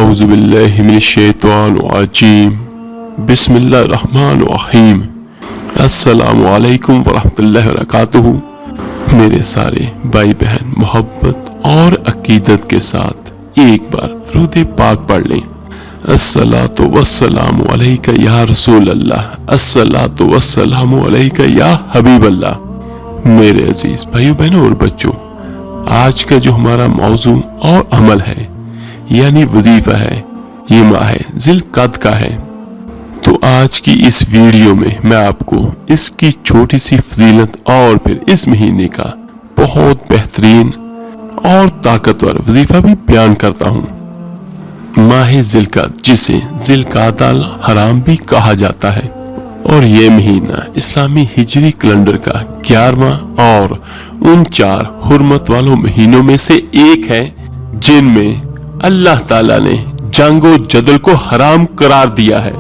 अऊज़ु बिल्लाहि मिनश्शैतानिर्रजीम बिस्मिल्लाहिर्रहमानिर्रहीम अस्सलामु अलैकुम वरहमतुल्लाहि वबरकातुहू। मेरे सारे भाई बहन मोहब्बत और अकीदत के साथ एक बार दुरूद पाक पढ़ लें। अस्सलातु वस्सलामु अलैका या रसूल अल्लाह, अस्सलातु वस्सलामु अलैका या हबीब अल्लाह। मेरे अजीज भाइयों बहनों और बच्चों, आज का जो हमारा मौजू और अमल है यानी वजीफा है, ये माह ज़िलक़द का है। तो आज की इस वीडियो में मैं आपको इसकी छोटी सी फजीलत और फिर इस महीने का बहुत बेहतरीन और ताकतवर वजीफा भी बयान करता हूँ। माह ज़िलक़द, जिसे ज़िलक़अदल हराम भी कहा जाता है, और ये महीना इस्लामी हिजरी कैलेंडर का 11वां और उन 4 हुर्मत वालों महीनों में से एक है जिनमें अल्लाह ताला ने जंग और जदल को हराम करार दिया है।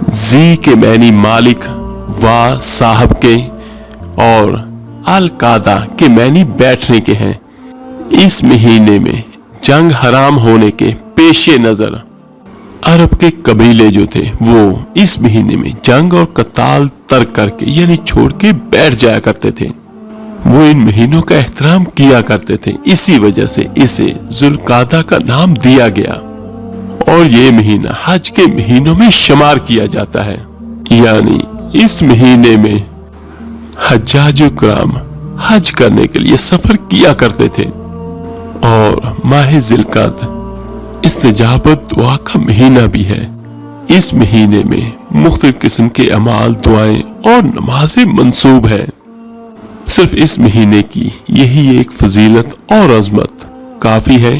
जी के मैनी मालिक, वा साहब के और अल कादा के मैनी बैठने के हैं। इस महीने में जंग हराम होने के पेशे नजर अरब के कबीले जो थे वो इस महीने में जंग और कताल तर्क करके यानी छोड़ के बैठ जाया करते थे। वो इन महीनों का एहतराम किया करते थे, इसी वजह से इसे ज़ुल्क़अदा का नाम दिया गया। और ये महीना हज के महीनों में शुमार किया जाता है, यानी इस महीने में हज्जाजुल किराम हज करने के लिए सफर किया करते थे। और माह ज़िलक़अद इस्तिजाबत दुआ का महीना भी है। इस महीने में मुख्तलिफ किस्म के अमाल, दुआएं और नमाजें मंसूब है। सिर्फ इस महीने की यही एक फजीलत और अजमत काफी है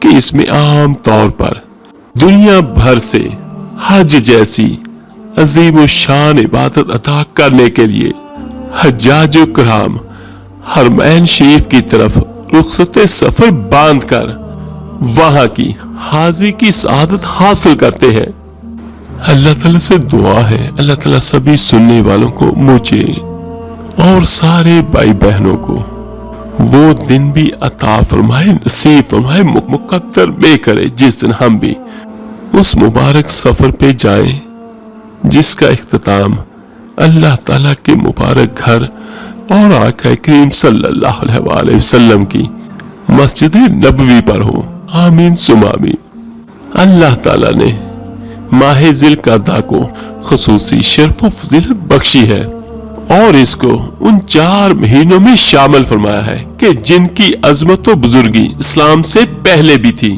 कि इसमें आम तौर पर दुनिया भर से हज जैसी अजीम व शान इबादत अदा करने के लिए हज्जाजुल किराम हरमैन शरीफ की तरफ रुखसत सफर बांध कर वहां की हाजिरी की सआदत हासिल करते हैं। अल्लाह ताला से दुआ है, अल्लाह ताला सभी सुनने वालों को, मुझे और सारे भाई बहनों को वो दिन भी अता फरमाए, नसीब फरमाए, मुकद्दर में करे जिस दिन हम भी उस मुबारक सफर पे जाएं जिसका इख्तिताम अल्लाह ताला के मुबारक घर और आका करीम सल्लल्लाहु अलैहि वसल्लम की मस्जिद नबवी पर हो। आमीन सुम आमीन। अल्लाह ताला ने माह ज़िलक़अदा को खुसूसी शर्फ व फजीलत बख्शी है और इसको उन 4 महीनों में शामिल फरमाया है कि जिनकी अजमत व बुजुर्गी इस्लाम से पहले भी थी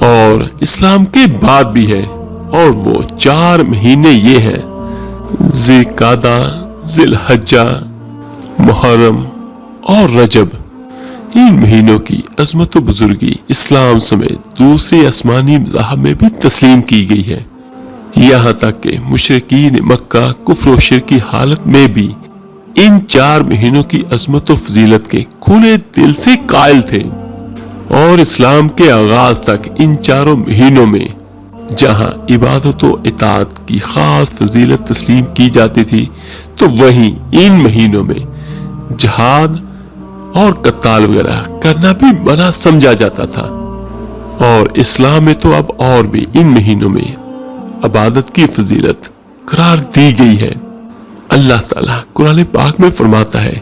और इस्लाम के बाद भी है। और वो 4 महीने ये हैं: ज़िलक़अदा, ज़िलहज्जा, मुहर्रम और रजब। इन महीनों की अजमत व बुजुर्गी इस्लाम समेत दूसरे आसमानी मज़ाहब में भी तस्लीम की गई है। यहाँ तक कि मुशरिकीन मक्का कुफ्र व शिर्क की हालत में भी इन 4 महीनों की अजमत व फजीलत के खुले दिल से कायल थे। और इस्लाम के आगाज तक इन 4 महीनों में जहाँ इबादत व इताअत की खास फजीलत तस्लीम की जाती थी, तो वहीं इन महीनों में जिहाद और कत्ताल वगैरह करना भी मना समझा जाता था। और इस्लाम में तो अब और भी इन महीनों में इबादत की फजीलत करार दी गई है। अल्लाह ताला कुरान पाक में फरमाता है,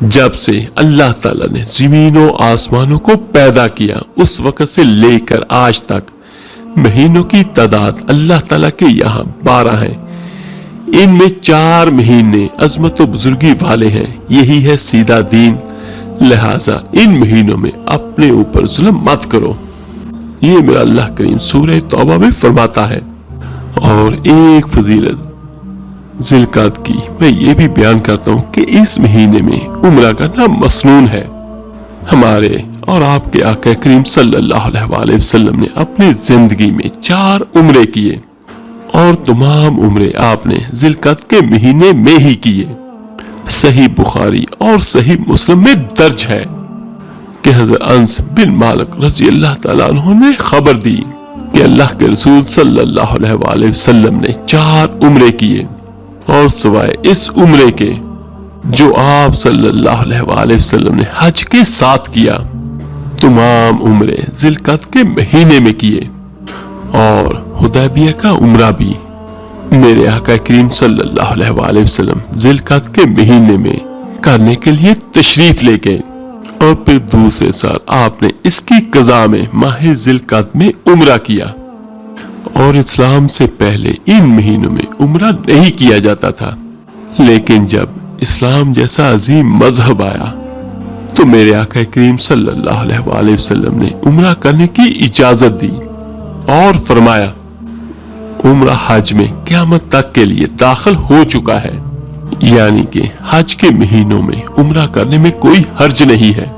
जब से अल्लाह ताला ने ज़मीनों आसमानों को पैदा किया उस वक़्त से लेकर आज तक महीनों की तादाद अल्लाह ताला के यहाँ 12 है। इनमें 4 महीने अजमत व बुजुर्गी वाले हैं। यही है सीधा दीन। लिहाजा इन महीनों में अपने ऊपर जुल्म मत करो। ये मेरा अल्लाह करीम सूरह तौबा में फरमाता है। और एक फजीलत ज़िलक़अद की मैं ये भी बयान करता हूँ कि इस महीने में उम्रा करना मसनून है। हमारे और आपके आका करीम सल्लल्लाहु अलैहि वसल्लम ने अपनी जिंदगी में 4 उम्रे किए और तमाम उम्रे आपने ज़िलक़अद के महीने में ही किए। सही बुखारी और सही मुस्लिम में दर्ज है कि हज़रत अनस बिन मालिक रज़ी अल्लाह ताला अन्हु ने खबर दी कि अल्लाह के रसूल सल्लल्लाहु अलैहि वसल्लम ने 4 उम्रे किए और सिवाय इस उम्रे के जो आप सल्लल्लाहु अलैहि वसल्लम ने हज के साथ किया तमाम उम्रे जिलकद के महीने में किए और हुदैबिया का उम्रा भी मेरे आका करीम सल्लल्लाहु अलैहि वसल्लम जिलकद के महीने में करने के लिए तशरीफ ले गए और फिर दूसरे साल आपने इसकी कज़ा में माह जिलकद में उम्रा किया। और इस्लाम से पहले इन महीनों में उम्रा नहीं किया जाता था, लेकिन जब इस्लाम जैसा अजीम मजहब आया तो मेरे आका करीम सल्लल्लाहु अलैहि वसल्लम ने उम्रा करने की इजाजत दी और फरमाया उम्रा हज में क़यामत तक के लिए दाखिल हो चुका है, यानी कि हज के महीनों में उम्रा करने में कोई हर्ज नहीं है।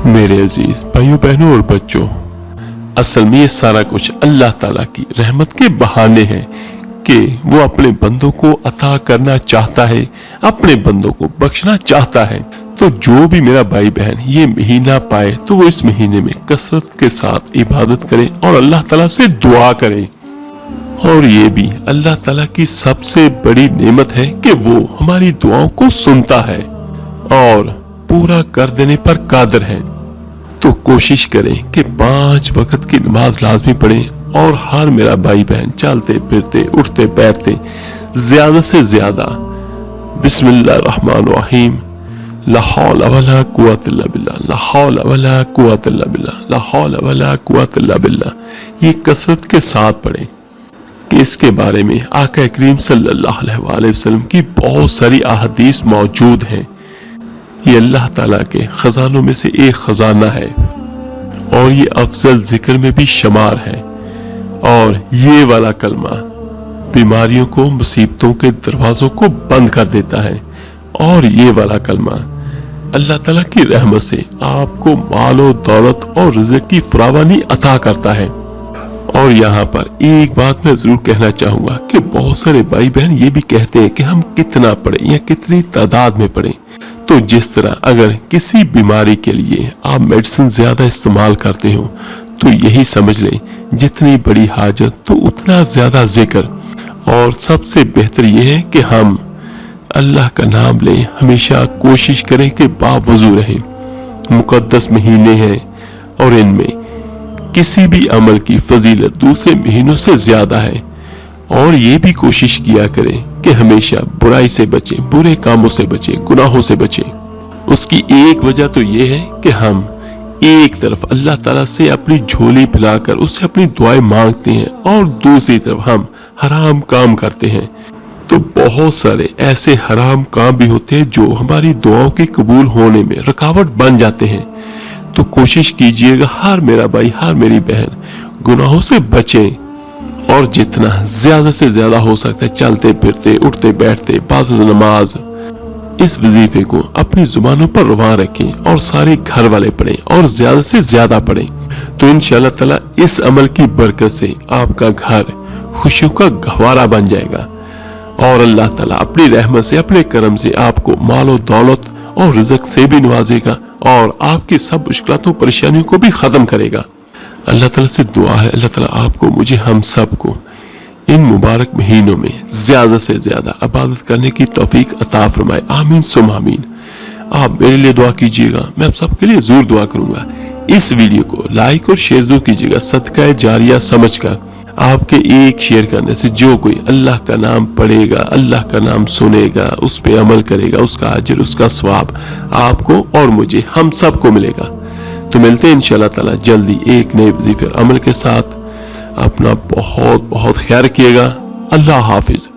मेरे अजीज भाइयों बहनों और बच्चों, असल में ये सारा कुछ अल्लाह ताला की रहमत के बहाने हैं कि वो अपने बंदों को अता करना चाहता है, अपने बंदों को बख्शना चाहता है। तो जो भी मेरा भाई बहन ये महीना पाए तो वो इस महीने में कसरत के साथ इबादत करे और अल्लाह ताला से दुआ करे। और ये भी अल्लाह ताला की सबसे बड़ी नेमत है कि वो हमारी दुआओं को सुनता है और पूरा कर देने पर कादिर है। तो कोशिश करें कि 5 वक्त की नमाज लाजमी पढ़ें और हर मेरा भाई बहन चलते फिरते उठते बैठते ज्यादा से ज्यादा बिस्मिल्लाहिर्रहमानिर्रहीम ला हौला वला कुव्वता इल्ला बिल्लाह, ला हौला वला कुव्वता इल्ला बिल्लाह, ला हौला वला कुव्वता इल्ला बिल्लाह ये कसरत के साथ पढ़ें। कि इसके बारे में आका करीम सल्लल्लाहु अलैहि वसल्लम की बहुत सारी अहादीस मौजूद हैं। ये अल्लाह ताला के खजानों में से एक खजाना है और ये अफजल जिक्र में भी शुमार है। और ये वाला कलमा बीमारियों को, मुसीबतों के दरवाजों को बंद कर देता है। और ये वाला कलमा अल्लाह ताला की रहमत से आपको मालो दौलत और रिज़्क़ की फरावानी अता करता है। और यहाँ पर एक बात मैं जरूर कहना चाहूंगा कि बहुत सारे भाई बहन ये भी कहते हैं कि हम कितना पढ़ें या कितनी तादाद में पढ़ें। तो जिस तरह अगर किसी बीमारी के लिए आप मेडिसिन ज्यादा इस्तेमाल करते हो तो यही समझ लें जितनी बड़ी हाजत तो उतना ज्यादा जिक्र। और सबसे बेहतर यह है कि हम अल्लाह का नाम लें, हमेशा कोशिश करें कि बावजू रहें। मुकद्दस महीने हैं और इनमें किसी भी अमल की फजीलत दूसरे महीनों से ज्यादा है। और ये भी कोशिश किया करें कि हमेशा बुराई से बचें, बुरे कामों से बचें, गुनाहों से बचें। उसकी एक वजह तो ये है कि हम एक तरफ अल्लाह ताला से अपनी झोली फैलाकर उससे अपनी दुआएं मांगते हैं और दूसरी तरफ हम हराम काम करते हैं। तो बहुत सारे ऐसे हराम काम भी होते हैं जो हमारी दुआओं के कबूल होने में रुकावट बन जाते हैं। तो कोशिश कीजिएगा हर मेरा भाई, हर मेरी बहन गुनाहों से बचें और जितना ज्यादा से ज्यादा हो सकता है चलते फिरते उठते बैठते बाद नमाज इस वजीफे को अपनी जुबानों पर रवा रखें और सारे घर वाले पढ़ें और ज्यादा से ज्यादा पढ़ें। तो इंशाअल्लाह ताला इस अमल की बरकत से आपका घर खुशियों का गहवारा बन जाएगा और अल्लाह ताला अपनी रहमत से, अपने करम से आपको मालो दौलत और रिज़्क़ से भी नवाजेगा और आपकी सब मुश्किलातों परेशानियों को भी खत्म करेगा। अल्लाह ताला से दुआ है अल्लाह ताला आपको, मुझे, हम सब को इन मुबारक महीनों में ज्यादा से ज्यादा इबादत करने की तौफीक अता फरमाए। आमीन सुम आमीन। आप मेरे लिए दुआ कीजिएगा, मैं आप सबके लिए जरूर दुआ करूंगा। इस वीडियो को लाइक और शेयर जरूर कीजिएगा सदका जारिया समझकर। आपके एक शेयर करने से जो कोई अल्लाह का नाम पढ़ेगा, अल्लाह का नाम सुनेगा, उस पे अमल करेगा, उसका अजर, उसका सवाब आपको और मुझे, हम सबको मिलेगा। तो मिलते हैं इंशाअल्लाह ताला जल्दी एक नए वजीफे अमल के साथ। अपना बहुत बहुत ख्याल रखिएगा। अल्लाह हाफिज।